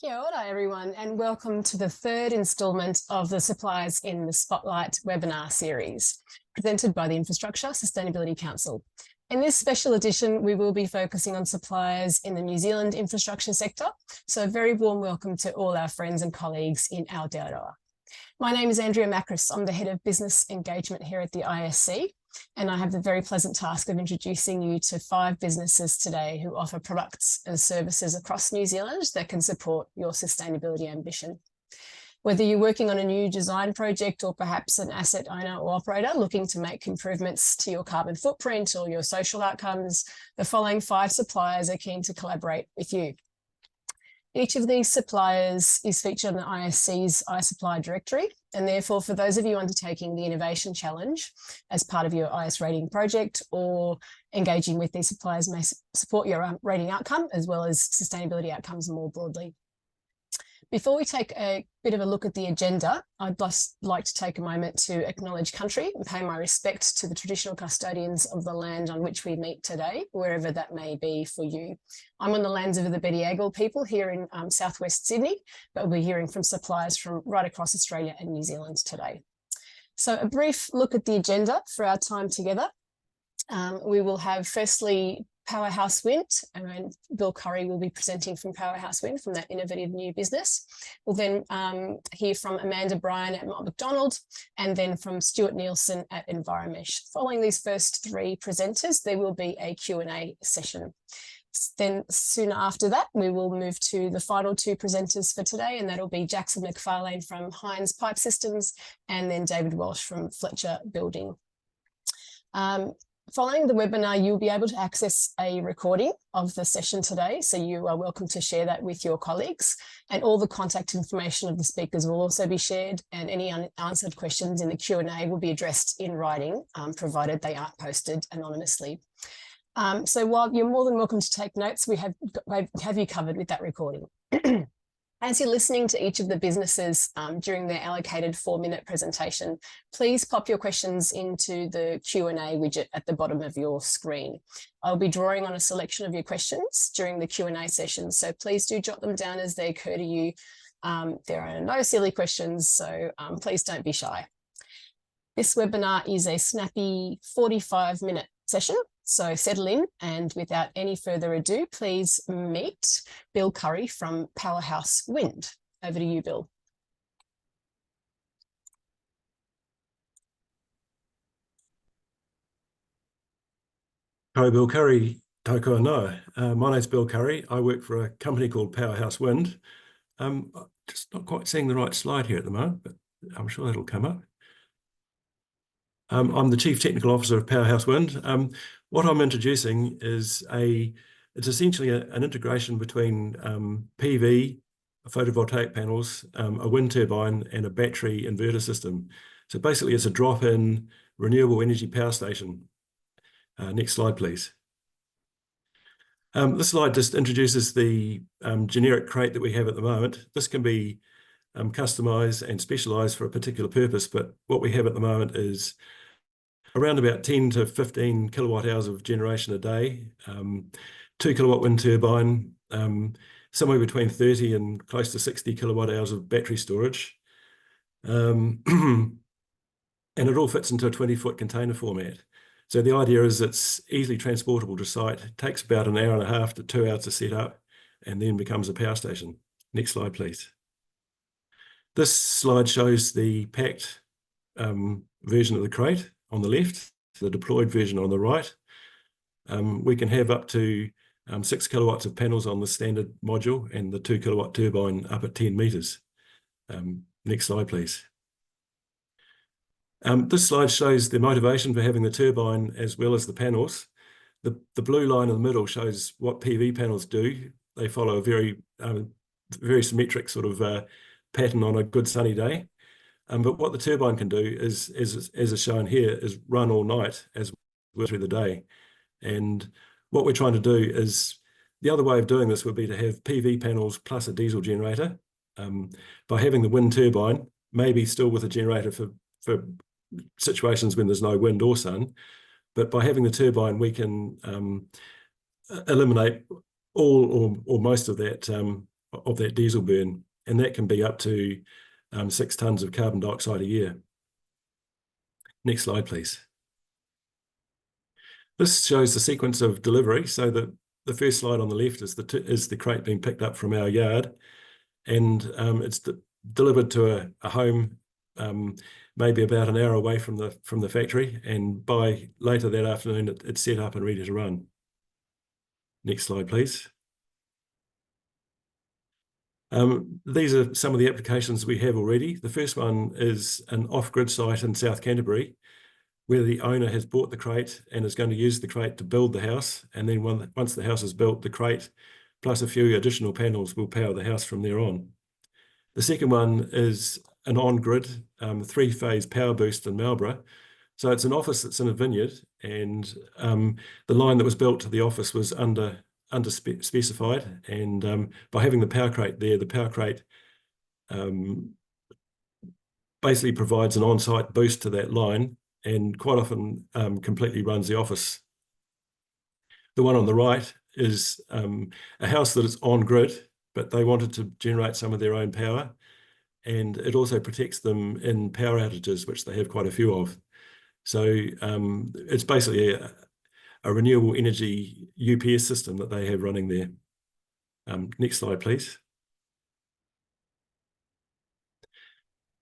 Kia ora, everyone, and welcome to the third instalment of the Suppliers in the Spotlight webinar series, presented by the Infrastructure Sustainability Council. In this special edition, we will be focusing on suppliers in the New Zealand infrastructure sector, so a very warm welcome to all our friends and colleagues in Aotearoa. My name is Andrea Macris. I'm the Head of Business Engagement here at the ISC, and I have the very pleasant task of introducing you to 5 businesses today who offer products and services across New Zealand that can support your sustainability ambition. Whether you're working on a new design project or perhaps an asset owner or operator looking to make improvements to your carbon footprint or your social outcomes, the following 5 suppliers are keen to collaborate with you. Each of these suppliers is featured on the ISC's iSupply directory, and therefore for those of you undertaking the Innovation Challenge as part of your IS rating project or engaging with these suppliers may support your rating outcome as well as sustainability outcomes more broadly. Before we take a bit of a look at the agenda, I'd just like to take a moment to acknowledge country and pay my respect to the traditional custodians of the land on which we meet today, wherever that may be for you. I'm on the lands of the Bediagal people here in southwest Sydney, but we're hearing from suppliers from right across Australia and New Zealand today. So a brief look at the agenda for our time together. We will have firstly Powerhouse Wind, and Bill Curry will be presenting from Powerhouse Wind, from that innovative new business. We'll then hear from Amanda Bryan at Mott McDonald, and then from Stuart Nielsen at Enviromesh. Following these first 3 presenters, there will be a Q&A session. Then soon after that, we will move to the final 2 presenters for today, and that'll be Jackson McFarlane from Hines Pipe Systems, and then David Walsh from Fletcher Building. Following the webinar, you'll be able to access a recording of the session today, so you are welcome to share that with your colleagues, and all the contact information of the speakers will also be shared, and any unanswered questions in the Q&A will be addressed in writing, provided they aren't posted anonymously. So while you're more than welcome to take notes, we have you covered with that recording. As you're listening to each of the businesses during their allocated 4-minute presentation, please pop your questions into the Q&A widget at the bottom of your screen. I'll be drawing on a selection of your questions during the Q&A session, so please do jot them down as they occur to you. There are no silly questions, so please don't be shy. This webinar is a snappy 45-minute session, so settle in, and without any further ado, please meet Bill Curry from Powerhouse Wind. Over to you, Bill. Hi, Bill Curry. Tauko anō. My name's Bill Curry. I work for a company called Powerhouse Wind. Just not quite seeing the right slide here at the moment, but I'm sure that'll come up. I'm the Chief Technical Officer of Powerhouse Wind. What I'm introducing is it's essentially an integration between PV, photovoltaic panels, a wind turbine, and a battery inverter system. So basically it's a drop-in renewable energy power station. Next slide, please. This slide just introduces the generic crate that we have at the moment. This can be customized and specialized for a particular purpose, but what we have at the moment is around about 10 to 15 kilowatt hours of generation a day, 2 kilowatt wind turbine, somewhere between 30 and close to 60 kilowatt hours of battery storage. And it all fits into a 20-foot container format. So the idea is it's easily transportable to site. It takes about an hour and a half to 2 hours to set up, and then becomes a power station. Next slide, please. This slide shows the packed version of the crate on the left, the deployed version on the right. We can have up to 6 kilowatts of panels on the standard module, and the 2 kilowatt turbine up at 10 meters. Next slide, please. This slide shows the motivation for having the turbine as well as the panels. The blue line in the middle shows what PV panels do. They follow a very symmetric sort of pattern on a good sunny day. But what the turbine can do is, as is shown here, is run all night as well through the day. And what we're trying to do is, the other way of doing this would be to have PV panels plus a diesel generator. By having the wind turbine, maybe still with a generator for situations when there's no wind or sun, but by having the turbine, we can eliminate all or most of that of that diesel burn, and that can be up to 6 tonnes of carbon dioxide a year. Next slide, please. This shows the sequence of delivery. So the first slide on the left is the crate being picked up from our yard, and it's delivered to a home maybe about an hour away from the factory, and by later that afternoon it's set up and ready to run. Next slide, please. These are some of the applications we have already. The first one is an off-grid site in South Canterbury, where the owner has bought the crate and is going to use the crate to build the house. And then once the house is built, the crate plus a few additional panels will power the house from there on. The second one is an on-grid 3-phase power boost in Marlborough. So it's an office that's in a vineyard, and the line that was built to the office was under specified, and by having the power crate there, the power crate basically provides an on-site boost to that line, and quite often completely runs the office. The one on the right is a house that is on grid, but they wanted to generate some of their own power, and it also protects them in power outages, which they have quite a few of. So it's basically a renewable energy UPS system that they have running there. Next slide, please.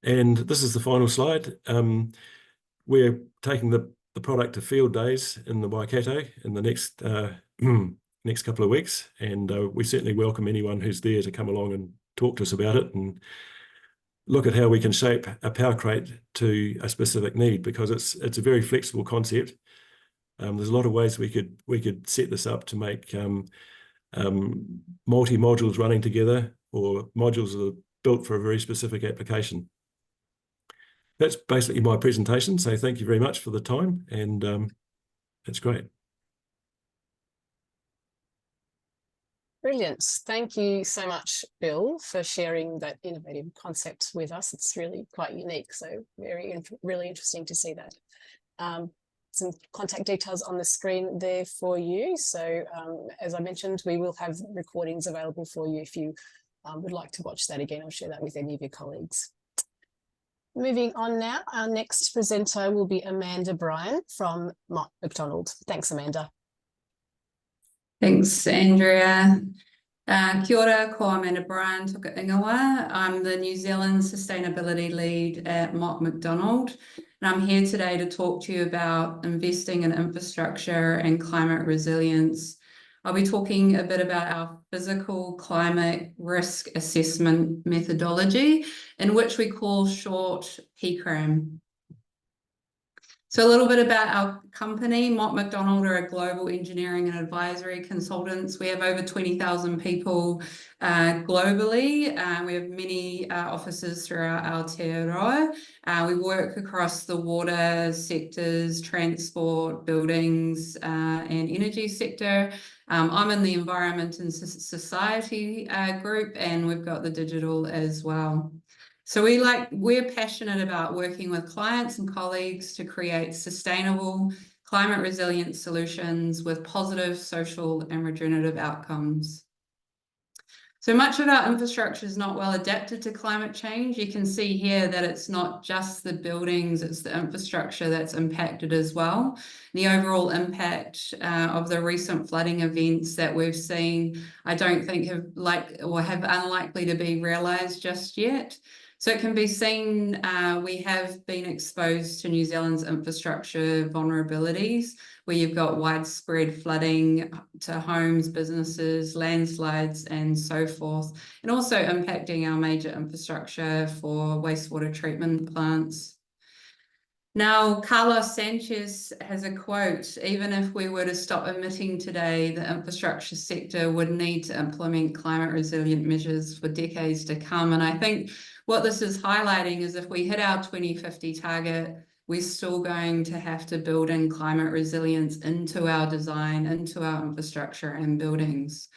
And this is the final slide. We're taking the product to field days in the Waikato in the next next couple of weeks, and we certainly welcome anyone who's there to come along and talk to us about it and look at how we can shape a power crate to a specific need, because it's a very flexible concept. There's a lot of ways we could set this up to make multi-modules running together, or modules that are built for a very specific application. That's basically my presentation. So thank you very much for the time, and that's great. Brilliant. Thank you so much, Bill, for sharing that innovative concept with us. It's really quite unique. So really interesting to see that. Some contact details on the screen there for you. So as I mentioned, we will have recordings available for you if you would like to watch that again. I'll share that with any of your colleagues. Moving on now, our next presenter will be Amanda Bryan from Mott MacDonald. Thanks, Amanda. Thanks, Andrea. Kia ora, ko Amanda Bryan, toka ingoa. I'm the New Zealand Sustainability Lead at Mott MacDonald, and I'm here today to talk to you about investing in infrastructure and climate resilience. I'll be talking a bit about our physical climate risk assessment methodology, in which we call short PCRAM. So a little bit about our company. Mott MacDonald are a global engineering and advisory consultants. We have over 20,000 people globally. We have many offices throughout Aotearoa. We work across the water sectors, transport, buildings, and energy sector. I'm in the environment and society group, and we've got the digital as well. So we're passionate about working with clients and colleagues to create sustainable, climate resilient solutions with positive social and regenerative outcomes. So much of our infrastructure is not well adapted to climate change. You can see here that it's not just the buildings, it's the infrastructure that's impacted as well. The overall impact of the recent flooding events that we've seen, I don't think have unlikely to be realised just yet. So it can be seen we have been exposed to New Zealand's infrastructure vulnerabilities, where you've got widespread flooding to homes, businesses, landslides, and so forth, and also impacting our major infrastructure for wastewater treatment plants. Now, Carlos Sanchez has a quote: "Even if we were to stop emitting today, the infrastructure sector would need to implement climate resilient measures for decades to come." And I think what this is highlighting is if we hit our 2050 target, we're still going to have to build in climate resilience into our design, into our infrastructure and buildings.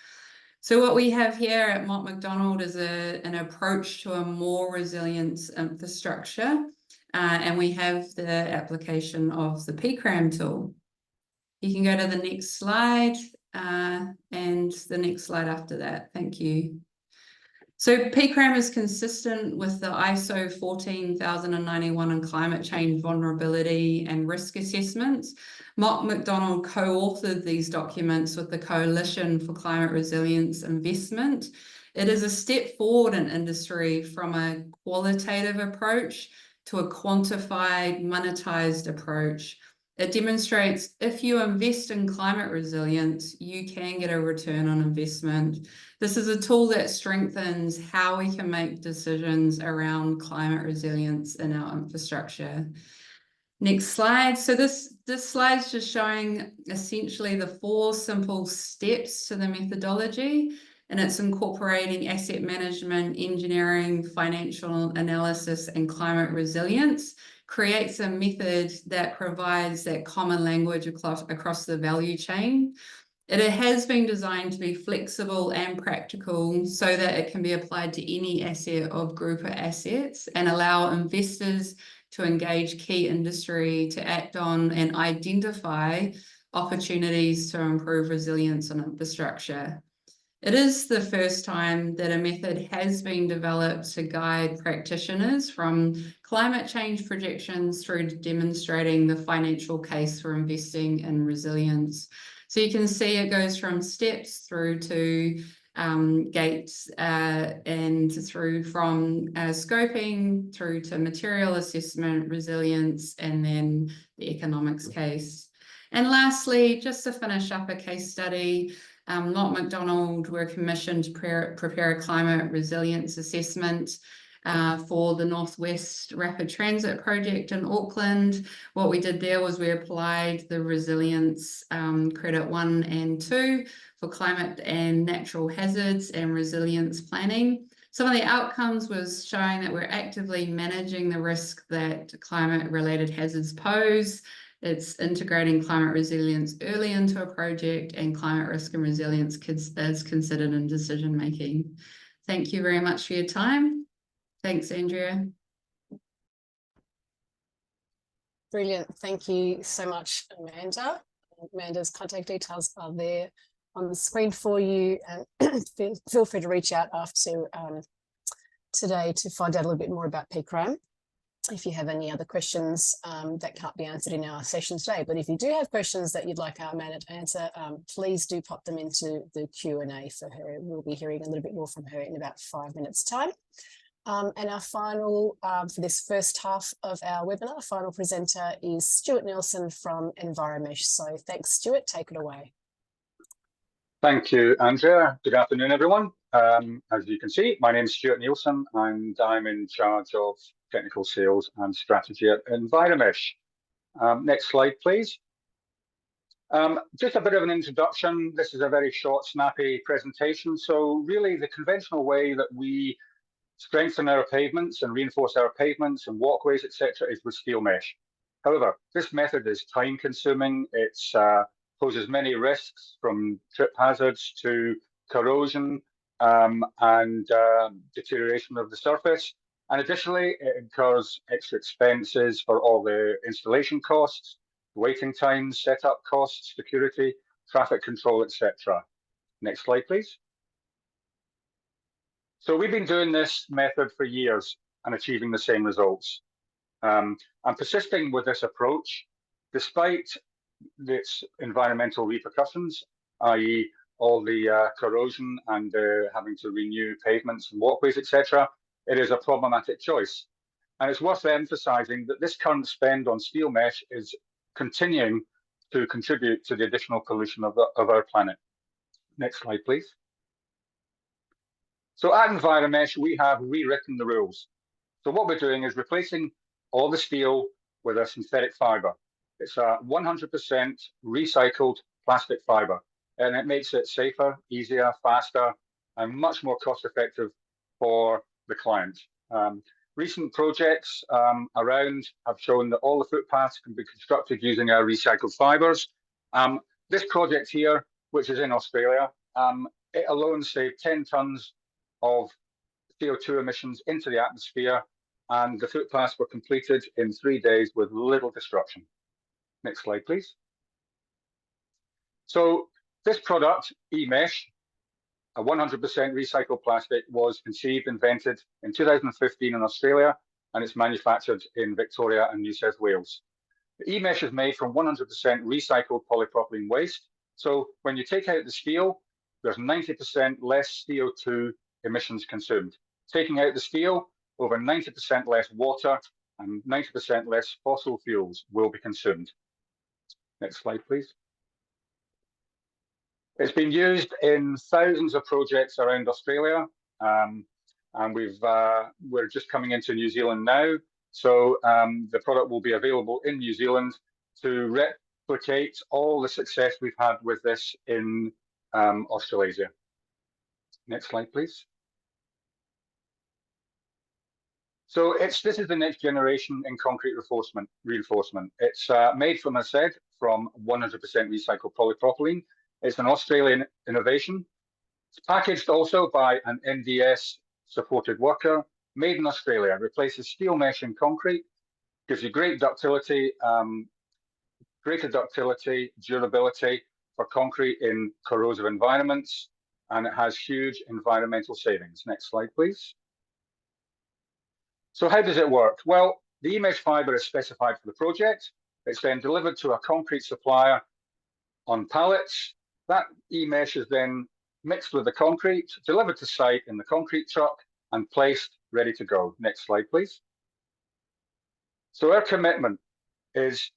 So what we have here at Mott MacDonald is an approach to a more resilient infrastructure, and we have the application of the PCRAM tool. You can go to the next slide and the next slide after that. Thank you. So PCRAM is consistent with the ISO 14091 and climate change vulnerability and risk assessments. Mott MacDonald co-authored these documents with the Coalition for Climate Resilience Investment. It is a step forward in industry from a qualitative approach to a quantified, monetized approach. It demonstrates if you invest in climate resilience, you can get a return on investment. This is a tool that strengthens how we can make decisions around climate resilience in our infrastructure. Next slide. So this slide's just showing essentially the 4 simple steps to the methodology, and it's incorporating asset management, engineering, financial analysis, and climate resilience. Creates a method that provides that common language across the value chain. It has been designed to be flexible and practical so that it can be applied to any asset of group of assets and allow investors to engage key industry to act on and identify opportunities to improve resilience on infrastructure. It is the first time that a method has been developed to guide practitioners from climate change projections through to demonstrating the financial case for investing in resilience. So you can see it goes from steps through to gates and through from scoping through to material assessment, resilience, and then the economics case. And lastly, just to finish up a case study, Mott MacDonald were commissioned to prepare a climate resilience assessment for the Northwest Rapid Transit project in Auckland. What we did there was we applied the resilience credit 1 and 2 for climate and natural hazards and resilience planning. Some of the outcomes was showing that we're actively managing the risk that climate-related hazards pose. It's integrating climate resilience early into a project, and climate risk and resilience is considered in decision making. Thank you very much for your time. Thanks, Andrea. Brilliant. Thank you so much, Amanda. Amanda's contact details are there on the screen for you, and feel free to reach out after today to find out a little bit more about PCRAM. If you have any other questions that can't be answered in our session today, but if you do have questions that you'd like Amanda to answer, please do pop them into the Q&A for her. We'll be hearing a little bit more from her in about 5 minutes' time. And our final, for this first half of our webinar, final presenter is Stuart Nielsen from Enviromesh. So thanks, Stuart. Take it away. Thank you, Andrea. Good afternoon, everyone. As you can see, my name is Stuart Nielsen, and I'm in charge of technical sales and strategy at Enviromesh. Next slide, please. Just a bit of an introduction. This is a very short, snappy presentation. So really, the conventional way that we strengthen our pavements and reinforce our pavements and walkways, etc., is with steel mesh. However, this method is time-consuming. It poses many risks, from trip hazards to corrosion and deterioration of the surface. And additionally, it incurs extra expenses for all the installation costs, waiting times, setup costs, security, traffic control, etc. Next slide, please. So we've been doing this method for years and achieving the same results. I'm persisting with this approach, despite its environmental repercussions, i.e. all the corrosion and having to renew pavements and walkways, etc. It is a problematic choice. And it's worth emphasising that this current spend on steel mesh is continuing to contribute to the additional pollution of our planet. Next slide, please. So at Enviromesh, we have rewritten the rules. So what we're doing is replacing all the steel with a synthetic fibre. It's a 100% recycled plastic fibre, and it makes it safer, easier, faster, and much more cost-effective for the client. Recent projects around have shown that all the footpaths can be constructed using our recycled fibres. This project here, which is in Australia, it alone saved 10 tonnes of CO2 emissions into the atmosphere, and the footpaths were completed in 3 days with little disruption. Next slide, please. So this product, eMesh, a 100% recycled plastic, was conceived, invented in 2015 in Australia, and it's manufactured in Victoria and New South Wales. The e-mesh is made from 100% recycled polypropylene waste. So when you take out the steel, there's 90% less CO2 emissions consumed. Taking out the steel, over 90% less water and 90% less fossil fuels will be consumed. Next slide, please. It's been used in thousands of projects around Australia, and we're just coming into New Zealand now. So the product will be available in New Zealand to replicate all the success we've had with this in Australasia. Next slide, please. So this is the next generation in concrete reinforcement. It's made from, as I said, from 100% recycled polypropylene. It's an Australian innovation. It's packaged also by an NDS supported worker, made in Australia, replaces steel mesh in concrete, gives you great ductility, greater ductility, durability for concrete in corrosive environments, and it has huge environmental savings. Next slide, please. So how does it work? Well, the e-mesh fibre is specified for the project. It's then delivered to a concrete supplier on pallets. That e-mesh is then mixed with the concrete, delivered to site in the concrete truck, and placed ready to go. Next slide, please. So our commitment is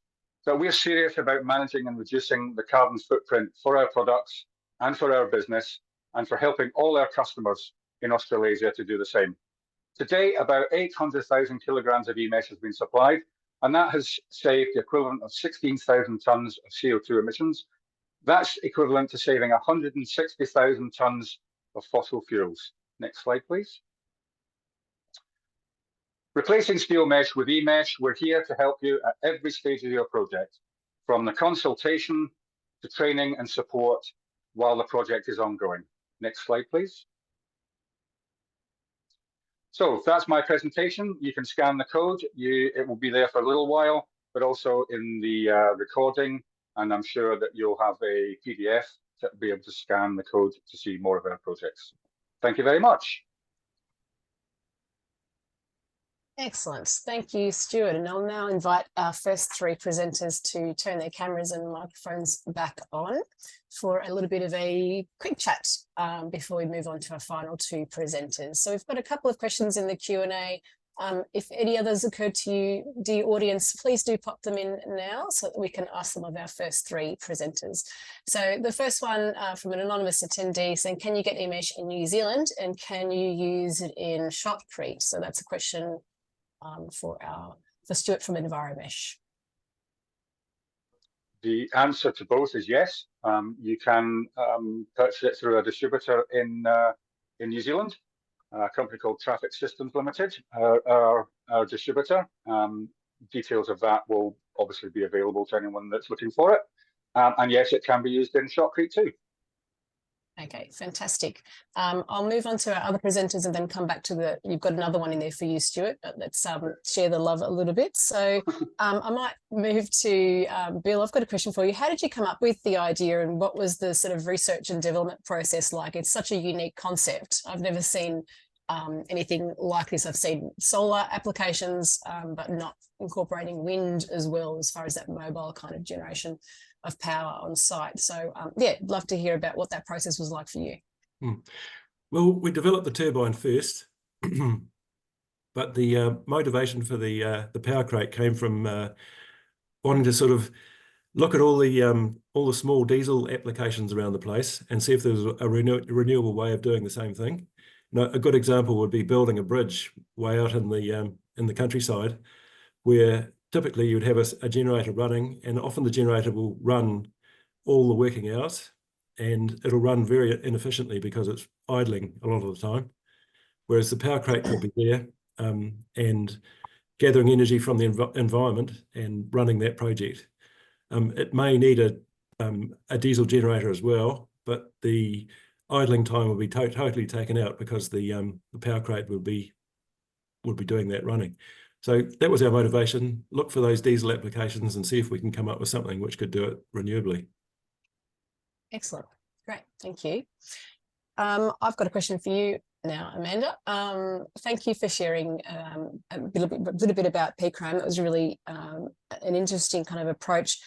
that we're serious about managing and reducing the carbon footprint for our products and for our business, and for helping all our customers in Australasia to do the same. Today, about 800,000 kilograms of e-mesh has been supplied, and that has saved the equivalent of 16,000 tonnes of CO2 emissions. That's equivalent to saving 160,000 tonnes of fossil fuels. Next slide, please. Replacing steel mesh with e-mesh, we're here to help you at every stage of your project, from the consultation to training and support while the project is ongoing. Next slide, please. So that's my presentation. You can scan the code. It will be there for a little while, but also in the recording, and I'm sure that you'll have a PDF to be able to scan the code to see more of our projects. Thank you very much. Excellent. Thank you, Stuart. And I'll now invite our first three presenters to turn their cameras and microphones back on for a little bit of a quick chat before we move on to our final two presenters. So we've got a couple of questions in the Q&A. If any others occur to you, dear audience, please do pop them in now so that we can ask them of our first three presenters. So the first one from an anonymous attendee saying, can you get e-mesh in New Zealand and can you use it in shotcrete? So that's a question for Stuart from Enviromesh. The answer to both is yes. You can purchase it through a distributor in New Zealand, a company called Traffic Systems Limited, our distributor. Details of that will obviously be available to anyone that's looking for it. And yes, it can be used in shotcrete too. Okay, fantastic. I'll move on to our other presenters and then come back to you've got another one in there for you, Stuart. Let's share the love a little bit. So I might move to Bill. I've got a question for you. How did you come up with the idea and what was the sort of research and development process like? It's such a unique concept. I've never seen anything like this. I've seen solar applications, but not incorporating wind as well as far as that mobile kind of generation of power on site. So yeah, I'd love to hear about what that process was like for you. Well, we developed the turbine first, but the motivation for the power crate came from wanting to sort of look at all the small diesel applications around the place and see if there was a renewable way of doing the same thing. You know, a good example would be building a bridge way out in the countryside, where typically you'd have a generator running, and often the generator will run all the working hours, and it'll run very inefficiently because it's idling a lot of the time. Whereas the power crate will be there and gathering energy from the environment and running that project. It may need a diesel generator as well, but the idling time will be totally taken out because the power crate would be doing that running. So that was our motivation, look for those diesel applications and see if we can come up with something which could do it renewably. Excellent. Great. Thank you. I've got a question for you now, Amanda. Thank you for sharing a little bit about PCRAM. It was really an interesting kind of approach.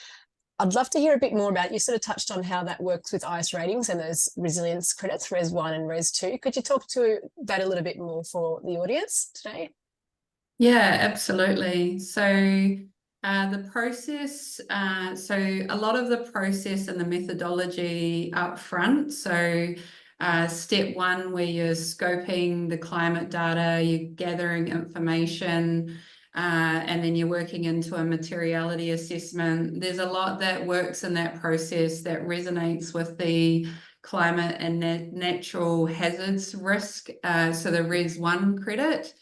I'd love to hear a bit more about, you sort of touched on how that works with ICE ratings and those resilience credits, Res 1 and Res 2. Could you talk to that a little bit more for the audience today? Yeah, absolutely. So the process, so a lot of the process and the methodology up front. So step one, where you're scoping the climate data, you're gathering information, and then you're working into a materiality assessment. There's a lot that works in that process that resonates with the climate and natural hazards risk, so the Res 1 credit.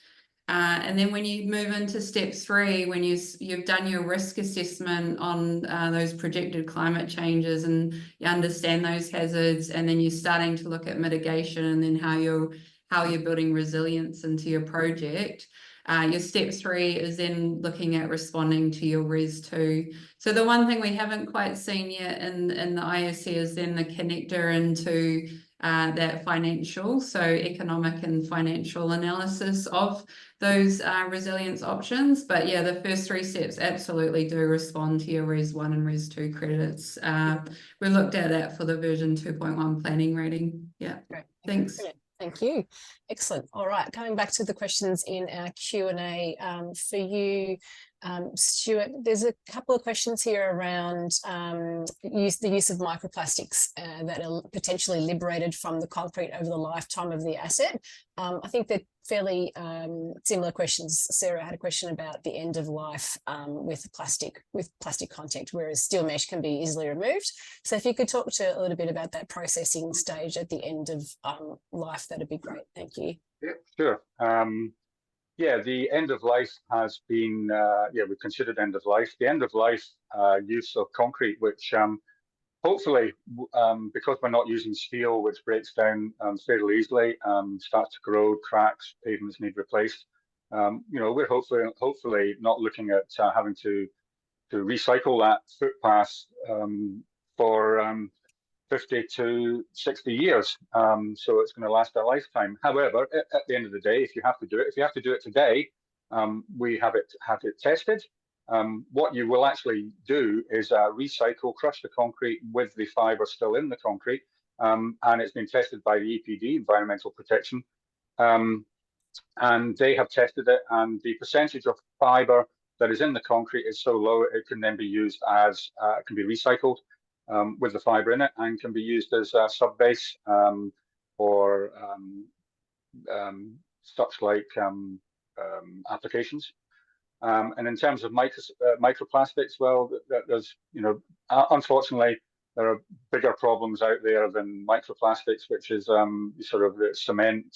And then when you move into step 3, when you've done your risk assessment on those projected climate changes and you understand those hazards, and then you're starting to look at mitigation and then how you're building resilience into your project. Your step 3 is then looking at responding to your Res 2. So the one thing we haven't quite seen yet in the ISE is then the connector into that financial, so economic and financial analysis of those resilience options. But yeah, the first 3 steps absolutely do respond to your Res 1 and Res 2 credits. We looked at that for the version 2.1 planning rating. Yeah, Great. thanks. Brilliant. Thank you. Excellent. All right, coming back to the questions in our Q&A for you, Stuart, there's a couple of questions here around the use of microplastics that are potentially liberated from the concrete over the lifetime of the asset. I think they're fairly similar questions. Sarah had a question about the end of life with plastic contact, whereas steel mesh can be easily removed. So if you could talk to a little bit about that processing stage at the end of life, that'd be great. Thank you. Yeah, sure. Yeah, the end of life has been, we've considered end of life. The end of life use of concrete, which hopefully, because we're not using steel, which breaks down fairly easily, starts to corrode, cracks, pavements need replaced. We're hopefully not looking at having to recycle that footpath for 50 to 60 years. So it's going to last a lifetime. However, at the end of the day, if you have to do it today, we have it tested. What you will actually do is recycle, crush the concrete with the fibre still in the concrete, and it's been tested by the EPD, Environmental Protection, and they have tested it, and the percentage of fibre that is in the concrete is so low it can then be used as, it can be recycled with the fibre in it, and can be used as a sub-base or such like applications. And in terms of microplastics, well, there's, unfortunately, there are bigger problems out there than microplastics, which is sort of the cement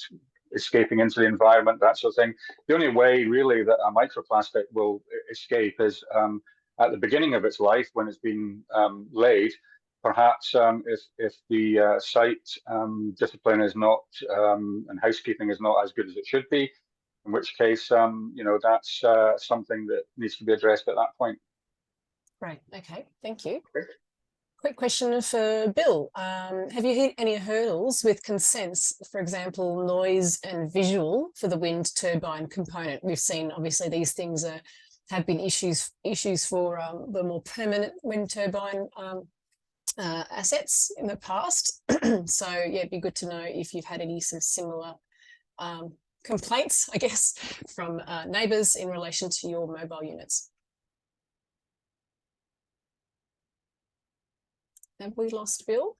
escaping into the environment, that sort of thing. The only way really that a microplastic will escape is at the beginning of its life, when it's been laid. Perhaps if the site discipline is not and housekeeping is not as good as it should be, in which case, that's something that needs to be addressed at that point. Great. Okay. Thank you. Okay. Quick question for Bill. Have you hit any hurdles with consents, for example, noise and visual for the wind turbine component? We've seen, obviously, these things have been issues for the more permanent wind turbine assets in the past. So yeah, it'd be good to know if you've had some similar complaints, I guess, from neighbours in relation to your mobile units. Have we lost Bill?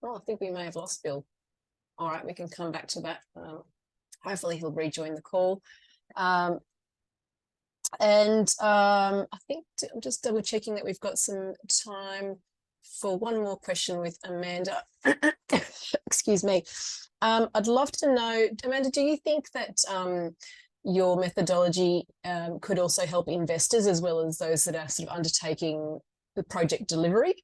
Oh, I think we may have lost Bill. All right, we can come back to that. Hopefully he'll rejoin the call. I think I'm just double checking that we've got some time for one more question with Amanda. Excuse me. I'd love to know, Amanda, do you think that your methodology could also help investors as well as those that are sort of undertaking the project delivery?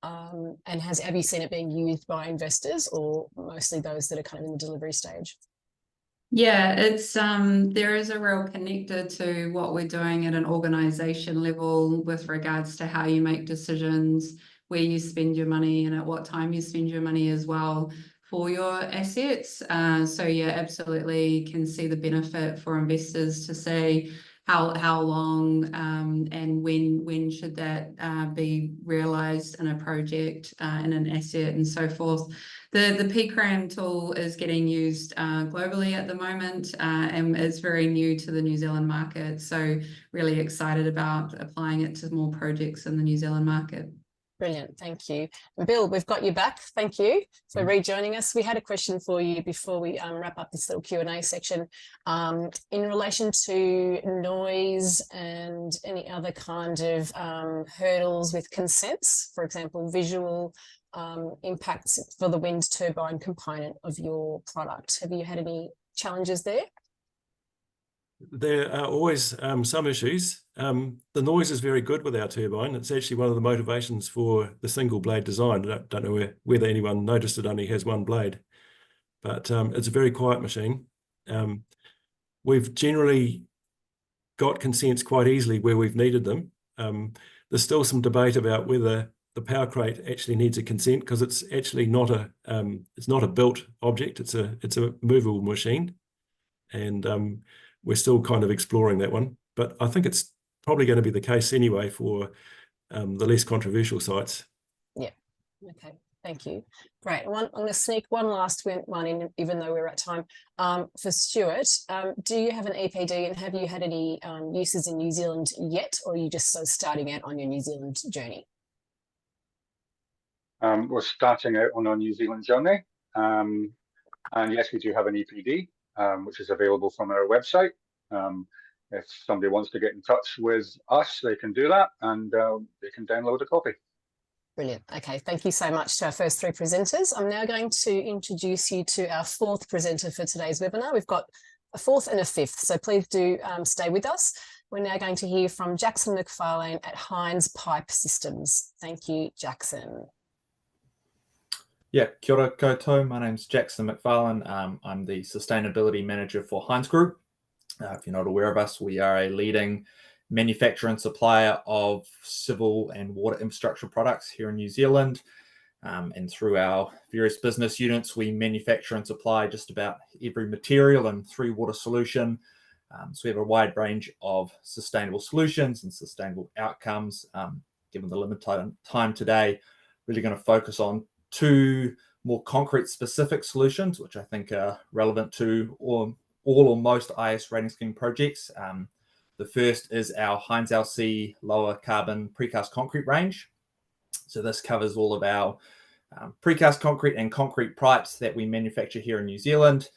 And have you seen it being used by investors or mostly those that are kind of in the delivery stage? Yeah, it's there is a real connector to what we're doing at an organisation level with regards to how you make decisions, where you spend your money and at what time you spend your money as well. for your assets. So yeah, absolutely can see the benefit for investors to see how long and when should that be realised in a project, in an asset, and so forth. The PCRAM tool is getting used globally at the moment, and it's very new to the New Zealand market. So really excited about applying it to more projects in the New Zealand market. Brilliant, thank you. And Bill, we've got you back. Thank you for rejoining us. We had a question for you before we wrap up this little Q&A section in relation to noise and any other kind of hurdles with consents, for example, visual impacts for the wind turbine component of your product. Have you had any challenges there? There are always some issues. The noise is very good with our turbine. It's actually one of the motivations for the single blade design. I don't know whether anyone noticed it only has one blade, but it's a very quiet machine. We've generally got consents quite easily where we've needed them. There's still some debate about whether the power crate actually needs a consent, because it's actually not a built object. It's a movable machine, and we're still kind of exploring that one, but I think it's probably going to be the case anyway for the less controversial sites. Yeah, okay, thank you. Great. I'm going to sneak one last one in, even though we're at time. For Stuart, do you have an EPD, and have you had any uses in New Zealand yet, or are you just starting out on your New Zealand journey? We're starting out on our New Zealand journey, and yes, we do have an EPD. Which is available from our website. If somebody wants to get in touch with us, they can do that, and they can download a copy. Brilliant. Okay, thank you so much to our first three presenters. I'm now going to introduce you to our fourth presenter for today's webinar. We've got a fourth and a fifth, so please do stay with us. We're now going to hear from Jackson McFarlane at Hines Pipe Systems. Thank you, Jackson. Yeah, kia ora koutou. My name's Jackson McFarlane. I'm the Sustainability Manager for Hines Group. If you're not aware of us, we are a leading manufacturer and supplier of civil and water infrastructure products here in New Zealand. And through our various business units, we manufacture and supply just about every material and 3-water solution. So we have a wide range of sustainable solutions and sustainable outcomes. Given the limited time today, really going to focus on 2 more concrete specific solutions, which I think are relevant to all or most IS rating scheme projects. The first is our Hines LC lower carbon precast concrete range. So this covers all of our precast concrete and concrete pipes that we manufacture here in New Zealand,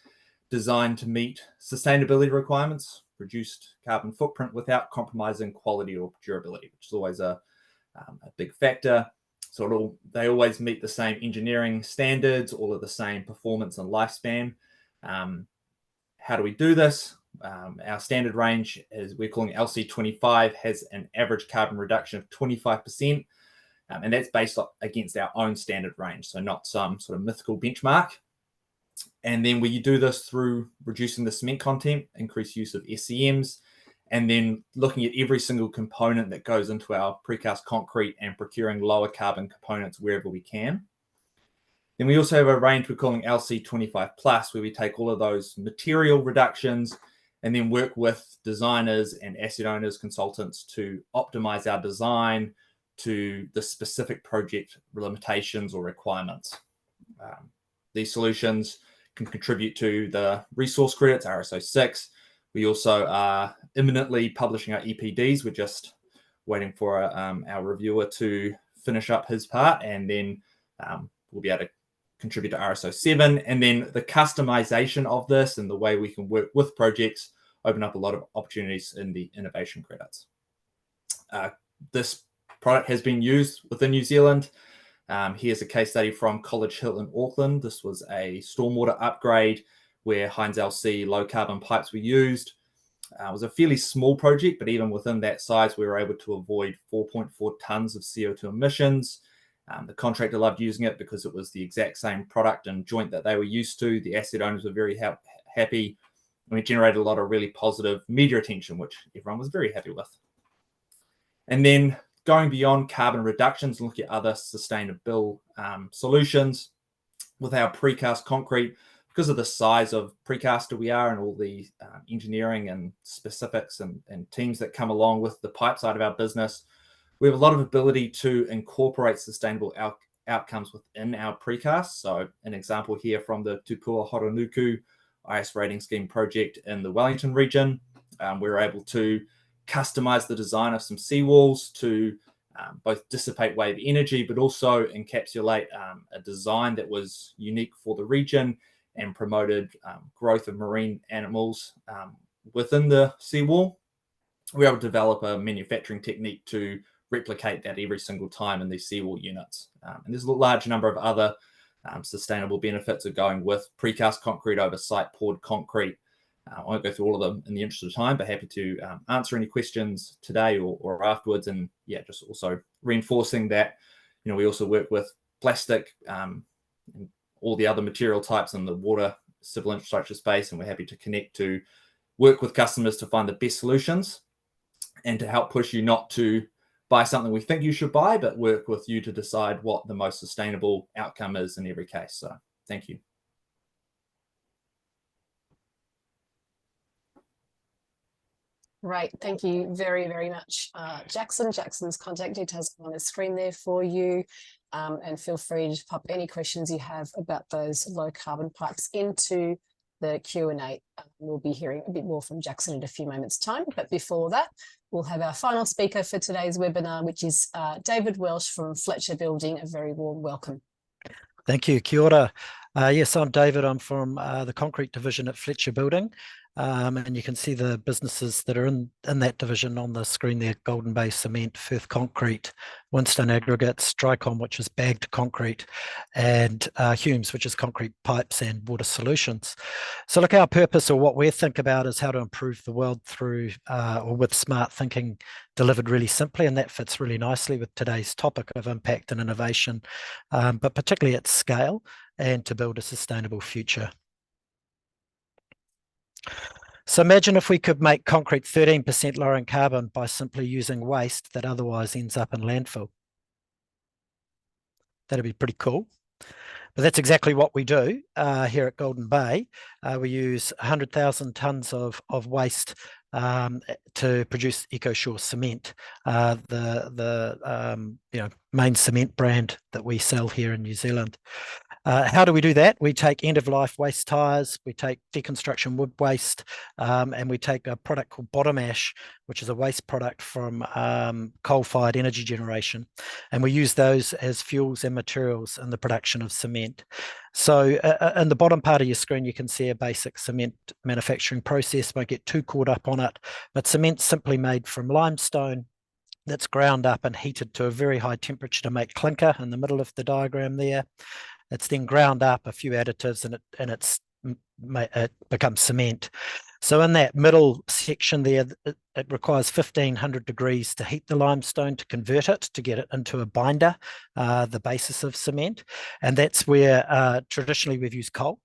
designed to meet sustainability requirements, reduced carbon footprint without compromising quality or durability, which is always a big factor. So they always meet the same engineering standards, all of the same performance and lifespan. How do we do this? Our standard range, is we're calling LC25, has an average carbon reduction of 25%, and that's based against our own standard range, so not some sort of mythical benchmark. And then we do this through reducing the cement content, increased use of SCMs, and then looking at every single component that goes into our precast concrete and procuring lower carbon components wherever we can. Then we also have a range we're calling LC25 Plus, where we take all of those material reductions and then work with designers and asset owners, consultants to optimize our design to the specific project limitations or requirements. These solutions can contribute to the resource credits, RSO 6. We also are imminently publishing our EPDs. We're just waiting for our reviewer to finish up his part, and then we'll be able to contribute to RSO 7. And then the customization of this and the way we can work with projects open up a lot of opportunities in the innovation credits. This product has been used within New Zealand. Here's a case study from College Hill in Auckland. This was a stormwater upgrade where Hines LC low carbon pipes were used. It was a fairly small project, but even within that size, we were able to avoid 4.4 tons of CO2 emissions. The contractor loved using it because it was the exact same product and joint that they were used to. The asset owners were very happy. And we generated a lot of really positive media attention, which everyone was very happy with. And then going beyond carbon reductions and looking at other sustainable solutions, with our precast concrete, because of the size of precaster we are and all the engineering and specifics and teams that come along with the pipe side of our business, we have a lot of ability to incorporate sustainable outcomes within our precast. So an example here from the Tupua Horonuku IS rating scheme project in the Wellington region, we were able to customize the design of some seawalls to both dissipate wave energy, but also encapsulate a design that was unique for the region and promoted growth of marine animals within the seawall. We were able to develop a manufacturing technique to replicate that every single time in these seawall units. And there's a large number of other sustainable benefits of going with precast concrete over site poured concrete. I won't go through all of them in the interest of time, but happy to answer any questions today or afterwards. And yeah, just also reinforcing that, we also work with plastic and all the other material types in the water civil infrastructure space, and we're happy to connect to work with customers to find the best solutions and to help push you not to buy something we think you should buy, but work with you to decide what the most sustainable outcome is in every case. So thank you. Right, thank you very, very much, Jackson. Jackson's contact details on the screen there for you. And feel free to pop any questions you have about those low carbon pipes into the Q&A. We'll be hearing a bit more from Jackson in a few moments' time. But before that, we'll have our final speaker for today's webinar, which is David Welsh from Fletcher Building. A very warm welcome. Thank you. Kia ora. Yes, I'm David. I'm from the concrete division at Fletcher Building. And you can see the businesses that are in that division on the screen there: Golden Bay Cement, Firth Concrete, Winstone Aggregates, Drycom, which is bagged concrete, and Humes, which is concrete pipes and water solutions. So look, our purpose, or what we think about, is how to improve the world through or with smart thinking delivered really simply, and that fits really nicely with today's topic of impact and innovation, but particularly at scale and to build a sustainable future. So imagine if we could make concrete 13% lower in carbon by simply using waste that otherwise ends up in landfill. That'd be pretty cool. But that's exactly what we do here at Golden Bay. We use 100,000 tonnes of waste to produce EcoShore cement, the main cement brand that we sell here in New Zealand. How do we do that? We take end-of-life waste tyres, we take deconstruction wood waste, and we take a product called bottom ash, which is a waste product from coal-fired energy generation. And we use those as fuels and materials in the production of cement. So in the bottom part of your screen, you can see a basic cement manufacturing process. Won't get too caught up on it, but cement's simply made from limestone that's ground up and heated to a very high temperature to make clinker in the middle of the diagram there. It's then ground up, a few additives, and it becomes cement. So in that middle section there, it requires 1500 degrees to heat the limestone to convert it, to get it into a binder, the basis of cement. And that's where traditionally we've used coal,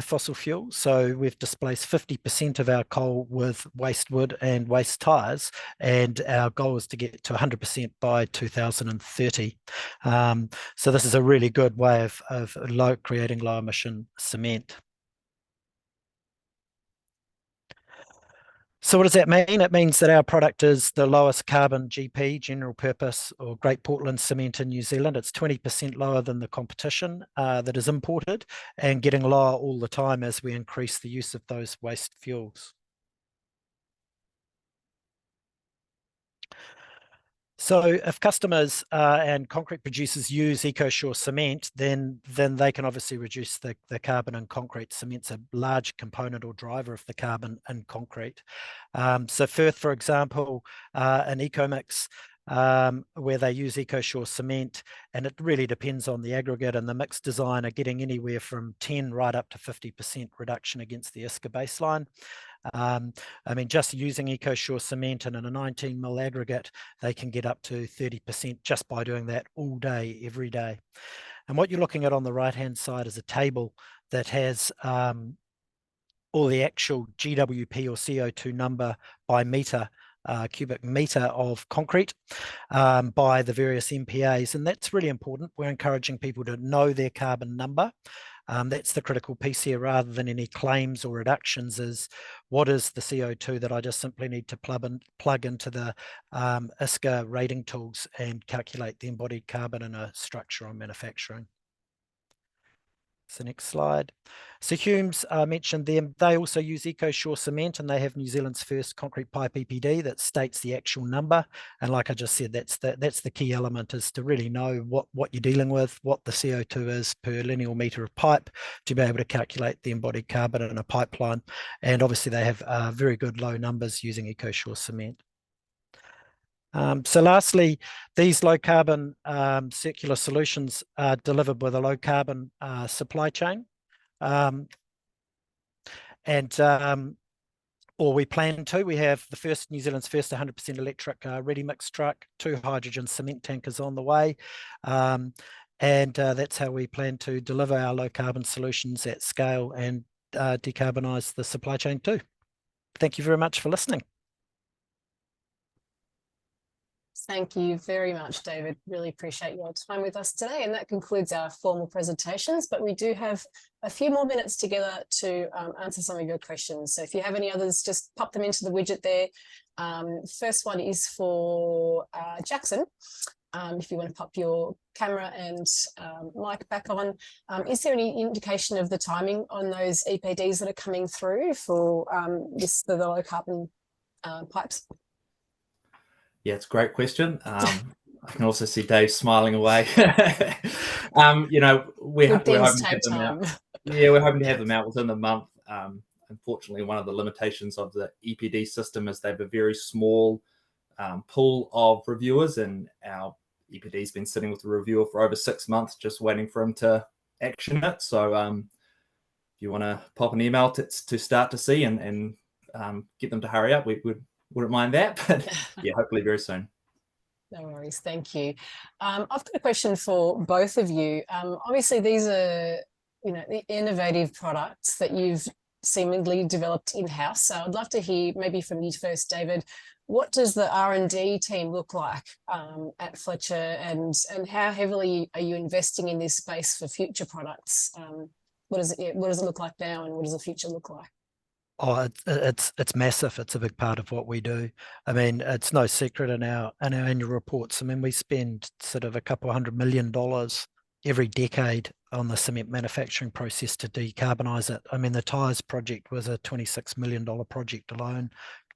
fossil fuel. So we've displaced 50% of our coal with waste wood and waste tyres, and our goal is to get to 100% by 2030. So this is a really good way of creating low emission cement. So what does that mean? It means that our product is the lowest carbon GP, general purpose, or Great Portland cement in New Zealand. It's 20% lower than the competition that is imported, and getting lower all the time as we increase the use of those waste fuels. So if customers and concrete producers use EcoShore cement, then they can obviously reduce the carbon in concrete. Cement's a large component or driver of the carbon in concrete. So Firth, for example, in EcoMix, where they use EcoShore cement, and it really depends on the aggregate and the mix design, are getting anywhere from 10 right up to 50% reduction against the ISCA baseline. I mean, just using EcoShore cement and in a 19 mil aggregate, they can get up to 30% just by doing that all day, every day. And what you're looking at on the right-hand side is a table that has all the actual GWP or CO2 number by metre cubic metre of concrete by the various MPAs, and that's really important. We're encouraging people to know their carbon number. That's the critical piece here, rather than any claims or reductions, is what is the CO2 that I just simply need to plug into the ISCA rating tools and calculate the embodied carbon in a structure on manufacturing. So next slide. So Humes mentioned them. They also use EcoShore cement, and they have New Zealand's first concrete pipe EPD that states the actual number. And like I just said, that's the key element, is to really know what you're dealing with, what the CO2 is per lineal metre of pipe, to be able to calculate the embodied carbon in a pipeline. And obviously they have very good low numbers using EcoShore cement. So lastly, these low carbon circular solutions are delivered with a low carbon supply chain. Or we plan to. We have New Zealand's first 100% electric ready mix truck, 2 hydrogen cement tankers on the way. And that's how we plan to deliver our low carbon solutions at scale and decarbonise the supply chain too. Thank you very much for listening. Thank you very much, David. Really appreciate your time with us today. And that concludes our formal presentations, but we do have a few more minutes together to answer some of your questions. So if you have any others, just pop them into the widget there. First one is for Jackson. If you want to pop your camera and mic back on, is there any indication of the timing on those EPDs that are coming through for the low carbon pipes? Yeah, it's a great question. I can also see Dave smiling away. You know, we're hoping to have them out. Yeah, we're hoping to have them out within the month. Unfortunately, one of the limitations of the EPD system is they have a very small pool of reviewers, and our EPD's been sitting with the reviewer for over 6 months, just waiting for him to action it. So if you want to pop an email to start to see and get them to hurry up, we wouldn't mind that, but yeah, hopefully very soon. No worries, thank you. I've got a question for both of you. Obviously, these are, the innovative products that you've seemingly developed in-house. So I'd love to hear maybe from you first, David. What does the R&D team look like at Fletcher, and how heavily are you investing in this space for future products? What does it look like now, and what does the future look like? Oh, it's massive. It's a big part of what we do. I mean, it's no secret in our annual reports. I mean, we spend sort of $200 million every decade on the cement manufacturing process to decarbonise it. I mean, the tyres project was a $26 million project alone,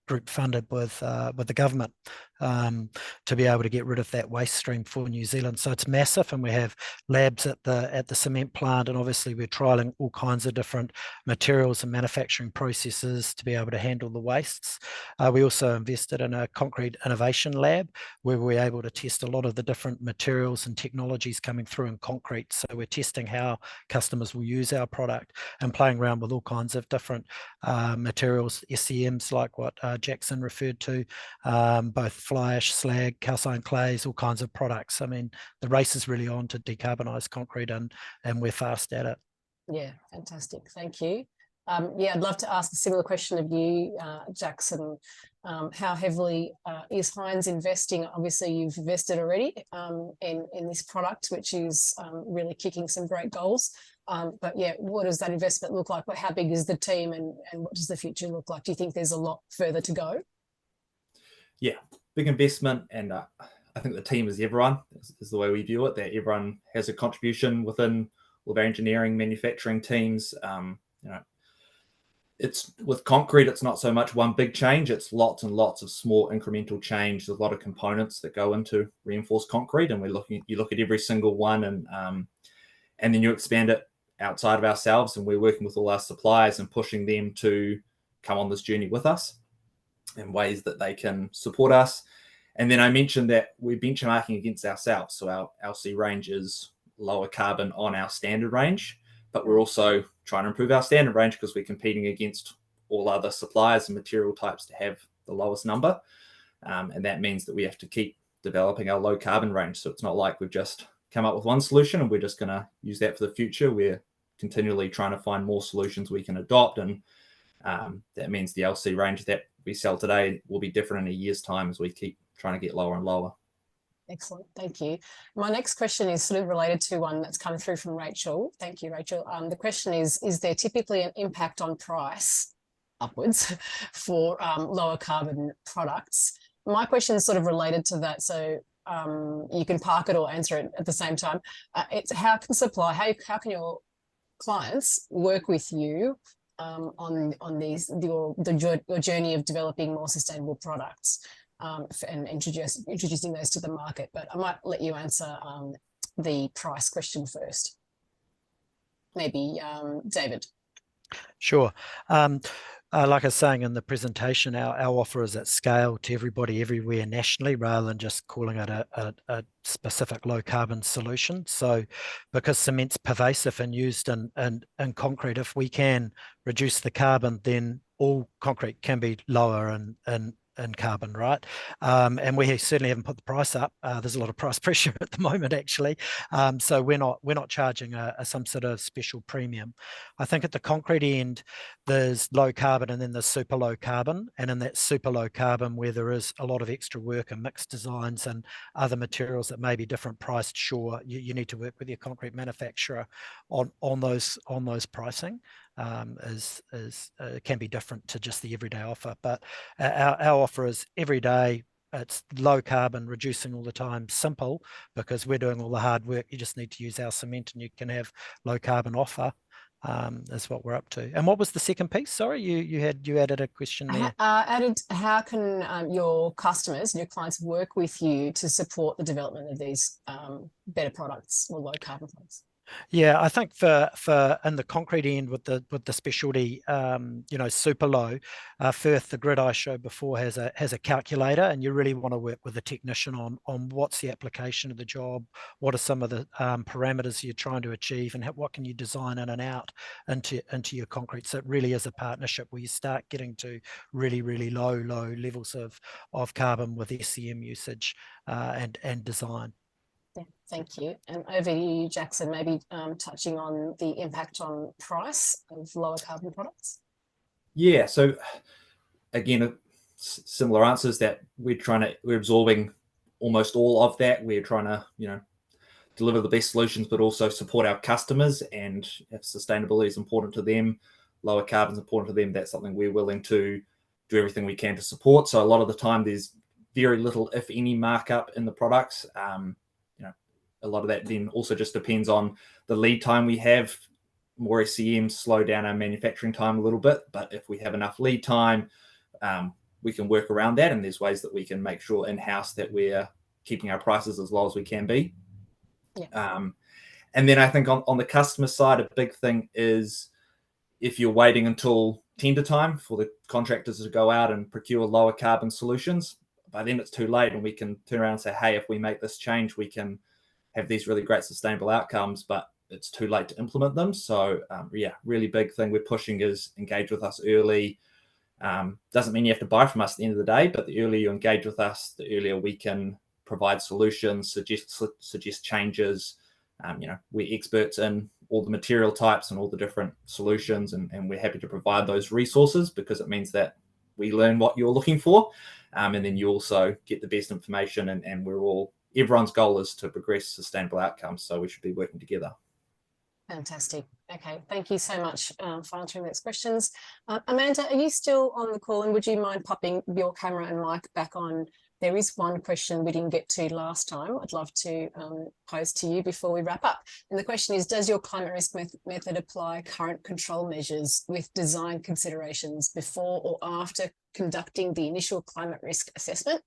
group funded with the government, to be able to get rid of that waste stream for New Zealand. So it's massive, and we have labs at the cement plant, and obviously we're trialling all kinds of different materials and manufacturing processes to be able to handle the wastes. We also invested in a concrete innovation lab where we're able to test a lot of the different materials and technologies coming through in concrete. So we're testing how customers will use our product and playing around with all kinds of different materials, SCMs like what Jackson referred to, both fly ash, slag, calcine clays, all kinds of products. I mean, the race is really on to decarbonise concrete, and we're fast at it. Yeah, fantastic. Thank you. Yeah, I'd love to ask a similar question of you, Jackson. How heavily is Heinz investing? Obviously, you've invested already in this product, which is really kicking some great goals. But yeah, what does that investment look like? How big is the team, and what does the future look like? Do you think there's a lot further to go? Yeah, big investment, and I think the team is everyone, is the way we view it, that everyone has a contribution within all of our engineering, manufacturing teams. It's with concrete, it's not so much one big change, it's lots and lots of small incremental change. There's a lot of components that go into reinforced concrete, and you look at every single one, and then you expand it outside of ourselves, and we're working with all our suppliers and pushing them to come on this journey with us in ways that they can support us. And then I mentioned that we're benchmarking against ourselves. So our LC range is lower carbon on our standard range, but we're also trying to improve our standard range because we're competing against all other suppliers and material types to have the lowest number. And that means that we have to keep developing our low carbon range. So it's not like we've just come up with one solution and we're just going to use that for the future. We're continually trying to find more solutions we can adopt. And that means the LC range that we sell today will be different in a year's time as we keep trying to get lower and lower. Excellent, thank you. My next question is sort of related to one that's come through from Rachel. Thank you, Rachel. The question is there typically an impact on price upwards for lower carbon products? My question is sort of related to that, so you can park it or answer it at the same time. It's how can your clients work with you on these your journey of developing more sustainable products and introducing those to the market? But I might let you answer the price question first. Maybe David. Sure. Like I was saying in the presentation, our offer is at scale to everybody everywhere nationally, rather than just calling it a specific low carbon solution. So because cement's pervasive and used in concrete, if we can reduce the carbon, then all concrete can be lower in carbon, right? And we certainly haven't put the price up. There's a lot of price pressure at the moment, actually. So we're not charging some sort of special premium. I think at the concrete end, there's low carbon and then there's super low carbon. And in that super low carbon, where there is a lot of extra work and mixed designs and other materials that may be different priced, sure, you need to work with your concrete manufacturer on those pricing. Can be different to just the everyday offer, but our offer is everyday. It's low carbon, reducing all the time, simple, because we're doing all the hard work. You just need to use our cement and you can have low carbon offer. Is what we're up to. And what was the second piece? Sorry, you added a question there. How can your customers and your clients work with you to support the development of these better products or low carbon products? Yeah, I think for in the concrete end with the specialty, super low, Firth, the grid I showed before, has a calculator, and you really want to work with a technician on what's the application of the job, what are some of the parameters you're trying to achieve, and what can you design in and out into your concrete. So it really is a partnership where you start getting to really low levels of carbon with SCM usage and design. Yeah, thank you. And over to you, Jackson, maybe touching on the impact on price of lower carbon products. Yeah, so again, similar answers, that we're absorbing almost all of that. We're trying to, deliver the best solutions, but also support our customers. And if sustainability is important to them, lower carbon is important to them, that's something we're willing to do everything we can to support. So a lot of the time there's very little, if any, markup in the products. A lot of that then also just depends on the lead time we have. More SCMs slow down our manufacturing time a little bit, but if we have enough lead time, we can work around that, and there's ways that we can make sure in-house that we're keeping our prices as low as we can be. Yeah. And then I think on the customer side, a big thing is if you're waiting until tender time for the contractors to go out and procure lower carbon solutions, by then it's too late, and we can turn around and say, hey, if we make this change, we can have these really great sustainable outcomes, but it's too late to implement them. So really big thing we're pushing is engage with us early. Doesn't mean you have to buy from us at the end of the day, but the earlier you engage with us, the earlier we can provide solutions, suggest changes. We're experts in all the material types and all the different solutions, and we're happy to provide those resources because it means that we learn what you're looking for, and then you also get the best information, and everyone's goal is to progress sustainable outcomes, so we should be working together. Fantastic. Okay, thank you so much for answering those questions. Amanda, are you still on the call, and would you mind popping your camera and mic back on? There is one question we didn't get to last time I'd love to pose to you before we wrap up. And the question is, does your climate risk method apply current control measures with design considerations before or after conducting the initial climate risk assessment?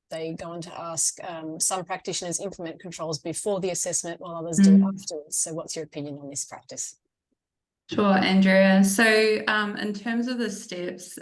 They go on to ask, some practitioners implement controls before the assessment while others do afterwards. So what's your opinion on this practice? Sure, Andrea. So in terms of the steps,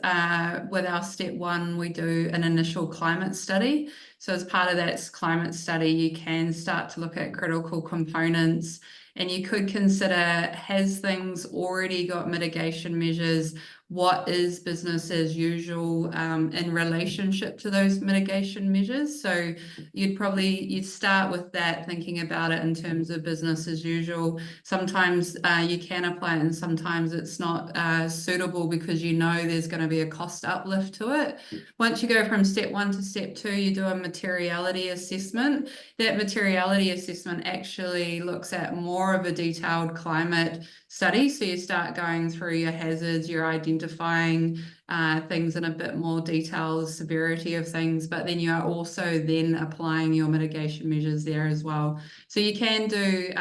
with our step one, we do an initial climate study. So as part of that climate study, you can start to look at critical components, and you could consider, has things already got mitigation measures what is business as usual in relationship to those mitigation measures. So you'd start with that, thinking about it in terms of business as usual. Sometimes you can apply it and sometimes it's not suitable because you know there's going to be a cost uplift to it. Once you go from step 1 to step 2, you do a materiality assessment. That materiality assessment actually looks at more of a detailed climate study. So you start going through your hazards, you're identifying things in a bit more detail, severity of things, but then you are also then applying your mitigation measures there as well. So you can do,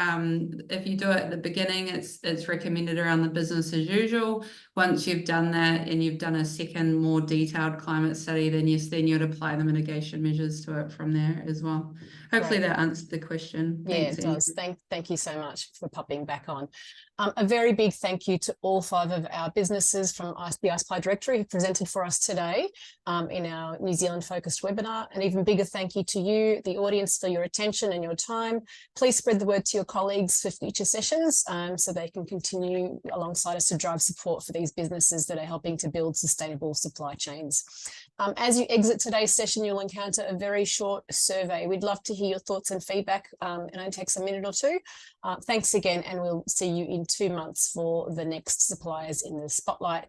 if you do it at the beginning, it's recommended around the business as usual. Once you've done that and you've done a second more detailed climate study, then yes, then you'd apply the mitigation measures to it from there as well. Hopefully that answered the question. Yeah, Thanks, it does. Thank you so much for popping back on. A very big thank you to all 5 of our businesses from the iSupply Directory who presented for us today in our New Zealand focused webinar. An even bigger thank you to you, the audience, for your attention and your time. Please spread the word to your colleagues for future sessions so they can continue alongside us to drive support for these businesses that are helping to build sustainable supply chains. As you exit today's session, you'll encounter a very short survey. We'd love to hear your thoughts and feedback. It only takes a minute or 2. Thanks again, and we'll see you in 2 months for the next Suppliers in the Spotlight